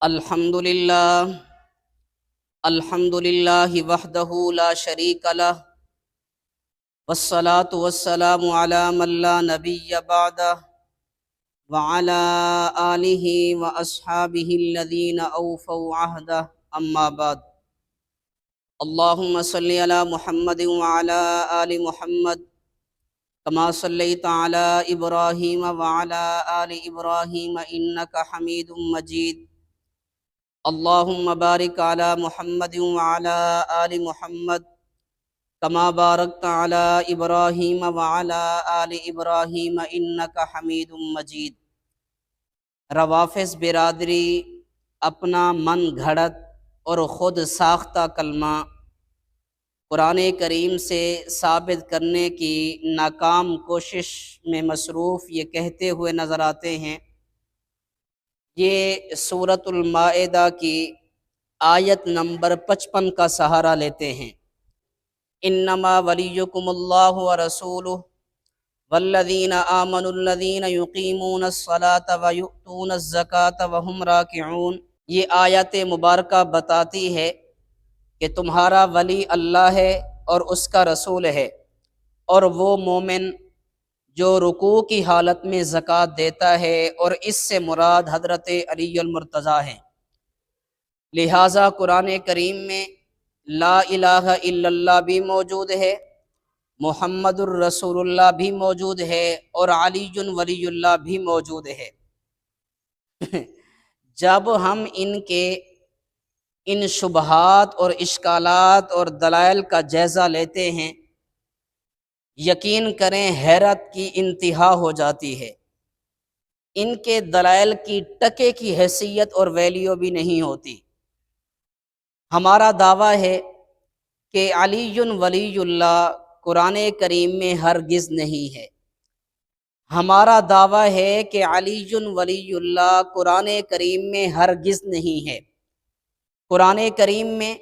الحمد للہ وحدہ لا شریک لہ والصلاة والسلام علی من لا نبی بعدہ وعلی آلہ واصحابہ الذین اوفوا عہدہ اما بعد اللہم صلی علی محمد وعلی آل محمد کما صلیت علی ابراہیم وعلی آل ابراہیم انک حمید مجید اللہم بارک علی محمد وعلی آل محمد کما بارکت علی ابراہیم وعلی آل ابراہیم انک حمید مجید۔ روافظ برادری اپنا من گھڑت اور خود ساختہ کلمہ قرآن کریم سے ثابت کرنے کی ناکام کوشش میں مصروف یہ کہتے ہوئے نظر آتے ہیں، یہ سورۃ المائدہ کی آیت نمبر 55 کا سہارا لیتے ہیں۔ انما ولیکم اللہ ورسولہ والذین آمنوا الذین یقیمون الصلاۃ ویؤتون الزکاۃ وہم راکعون۔ یہ آیت مبارکہ بتاتی ہے کہ تمہارا ولی اللہ ہے اور اس کا رسول ہے، اور وہ مومن جو رکوع کی حالت میں زکوٰۃ دیتا ہے، اور اس سے مراد حضرت علی المرتضیٰ ہیں۔ لہٰذا قرآن کریم میں لا الہ الا اللہ بھی موجود ہے، محمد الرسول اللہ بھی موجود ہے، اور علی ولی اللہ بھی موجود ہے۔ جب ہم ان شبہات اور اشکالات اور دلائل کا جائزہ لیتے ہیں، یقین کریں حیرت کی انتہا ہو جاتی ہے۔ ان کے دلائل کی ٹکے کی حیثیت اور ویلیو بھی نہیں ہوتی۔ ہمارا دعویٰ ہے کہ علی ولی اللہ قرآن کریم میں ہرگز نہیں ہے۔ ہمارا دعویٰ ہے کہ علی ولی اللہ قرآن کریم میں ہرگز نہیں ہے۔ قرآن کریم میں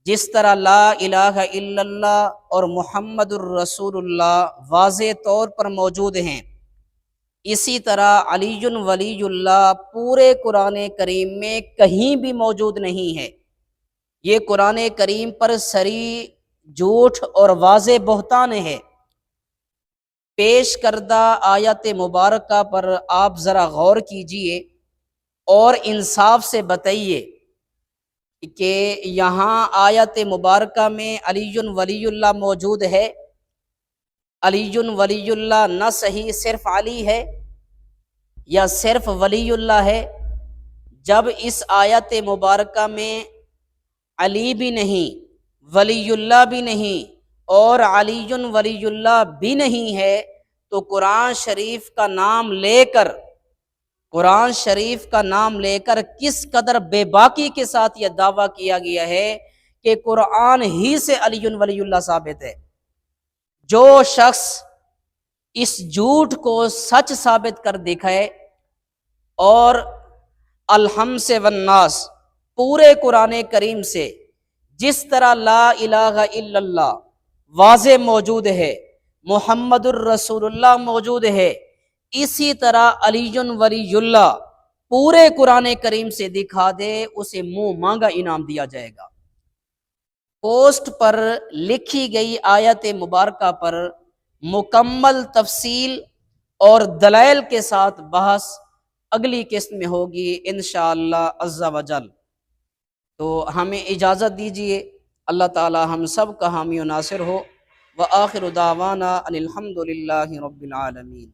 جس طرح لا الہ الا اللہ اور محمد الرسول اللہ واضح طور پر موجود ہیں، اسی طرح علی ولی اللہ پورے قرآن کریم میں کہیں بھی موجود نہیں ہے۔ یہ قرآن کریم پر صریح جھوٹ اور واضح بہتان ہے۔ پیش کردہ آیت مبارکہ پر آپ ذرا غور کیجئے اور انصاف سے بتائیے کہ یہاں آیت مبارکہ میں علی ولی اللہ موجود ہے۔ علی ولی اللہ نہ صحیح صرف علی ہے یا صرف ولی اللہ ہے، جب اس آیت مبارکہ میں علی بھی نہیں، ولی اللہ بھی نہیں، اور علی ولی اللہ بھی نہیں ہے، تو قرآن شریف کا نام لے کر کس قدر بے باکی کے ساتھ یہ دعویٰ کیا گیا ہے کہ قرآن ہی سے علی ولی اللہ ثابت ہے۔ جو شخص اس جھوٹ کو سچ ثابت کر دکھائے اور الحم سے والناس پورے قرآن کریم سے جس طرح لا الہ الا اللہ واضح موجود ہے، محمد الرسول اللہ موجود ہے، اسی طرح علی ولی اللہ پورے قرآن کریم سے دکھا دے، اسے منہ مانگا انعام دیا جائے گا۔ پوسٹ پر لکھی گئی آیت مبارکہ پر مکمل تفصیل اور دلائل کے ساتھ بحث اگلی قسط میں ہوگی انشاءاللہ عز و جل۔ تو ہمیں اجازت دیجیے، اللہ تعالی ہم سب کا حامی و ناصر ہو۔ وآخر دعوانا ان الحمد للہ رب العالمین۔